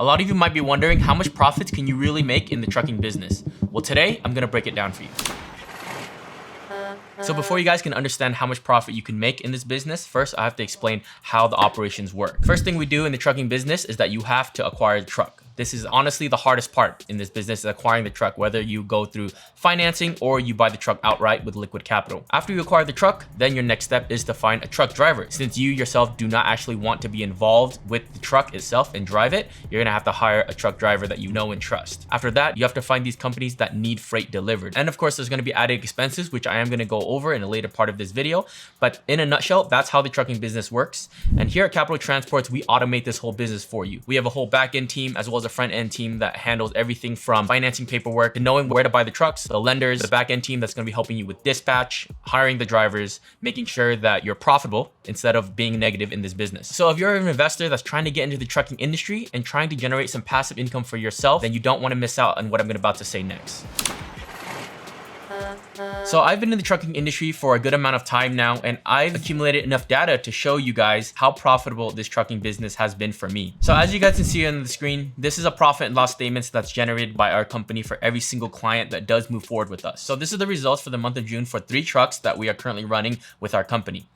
A lot of you might be wondering, how much profits can you really make in the trucking business? Well, today I'm gonna break it down for you. So before you guys can understand how much profit you can make in this business, first I have to explain how the operations work. First thing we do in the trucking business is that you have to acquire the truck. This is honestly the hardest part in this business, is acquiring the truck, whether you go through financing or you buy the truck outright with liquid capital. After you acquire the truck, then your next step is to find a truck driver. Since you yourself do not actually want to be involved with the truck itself and drive it, you're gonna have to hire a truck driver that you know and trust. After that, you have to find these companies that need freight delivered. And of course, there's gonna be added expenses, which I am gonna go over in a later part of this video. But in a nutshell, that's how the trucking business works. And here at Capital Transports, we automate this whole business for you. We have a whole back-end team as well as a front-end team that handles everything from financing paperwork to knowing where to buy the trucks, the lenders, the back-end team that's going to be helping you with dispatch, hiring the drivers, making sure that you're profitable instead of being negative in this business. So if you're an investor that's trying to get into the trucking industry and trying to generate some passive income for yourself, then you don't want to miss out on what I'm about to say next. So I've been in the trucking industry for a good amount of time now, and I've accumulated enough data to show you guys how profitable this trucking business has been for me. So as you guys can see on the screen, this is a profit and loss statements that's generated by our company for every single client that does move forward with us. So this is the results for the month of June for 3 trucks that we are currently running with our company.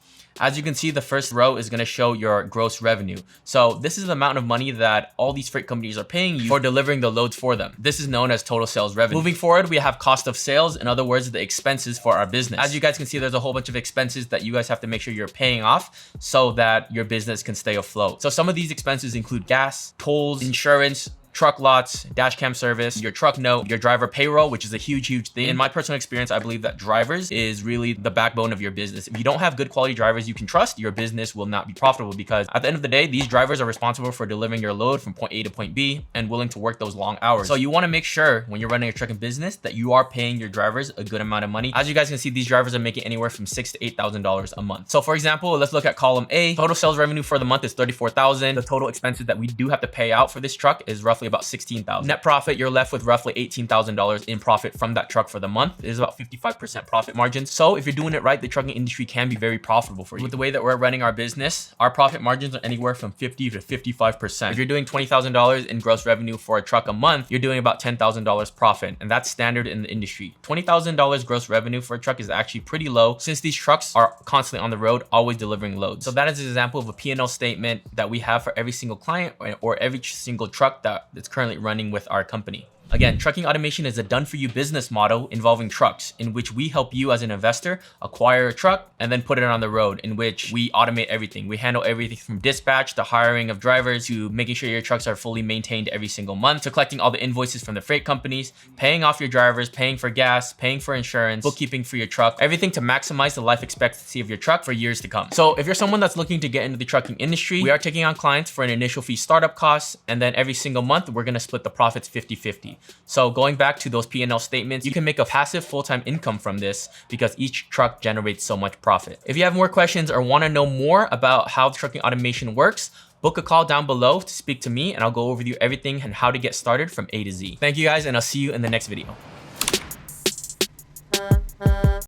As you can see, the first row is going to show your gross revenue. So this is the amount of money that all these freight companies are paying you for delivering the loads for them. This is known as total sales revenue. Moving forward, we have cost of sales. In other words, the expenses for our business. As you guys can see, there's a whole bunch of expenses that you guys have to make sure you're paying off so that your business can stay afloat. So some of these expenses include gas, tolls, insurance, truck lots, dash cam service, your truck note, your driver payroll, which is a huge thing. In my personal experience, I believe that drivers is really the backbone of your business. If you don't have good quality drivers you can trust, your business will not be profitable, because at the end of the day, these drivers are responsible for delivering your load from point A to point B and willing to work those long hours. So you want to make sure when you're running a trucking business that you are paying your drivers a good amount of money. As you guys can see, these drivers are making anywhere from $6,000 to $8,000 a month. So for example, let's look at column A. Total sales revenue for the month is $34,000. The total expenses that we do have to pay out for this truck is roughly about $16,000. Net profit, you're left with roughly $18,000 in profit from that truck for the month. It is about 55% profit margin. So if you're doing it right, the trucking industry can be very profitable for you. With the way that we're running our business, our profit margins are anywhere from 50 to 55%. If you're doing $20,000 in gross revenue for a truck a month, you're doing about $10,000 profit, and that's standard in the industry. $20,000 gross revenue for a truck is actually pretty low, since these trucks are constantly on the road, always delivering loads. So that is an example of a P&L statement that we have for every single client or every single truck that's currently running with our company. Again, trucking automation is a done-for-you business model involving trucks, in which we help you as an investor acquire a truck and then put it on the road, in which we automate everything. We handle everything from dispatch to hiring of drivers to making sure your trucks are fully maintained every single month, to collecting all the invoices from the freight companies, paying off your drivers, paying for gas, paying for insurance, bookkeeping for your truck, everything to maximize the life expectancy of your truck for years to come. So if you're someone that's looking to get into the trucking industry, we are taking on clients for an initial fee startup costs, and then every single month, we're gonna split the profits 50-50. So going back to those P&L statements, you can make a passive full-time income from this because each truck generates so much profit. If you have more questions or want to know more about how trucking automation works, book a call down below to speak to me, and I'll go over you everything and how to get started from A to Z. Thank you guys, and I'll see you in the next video.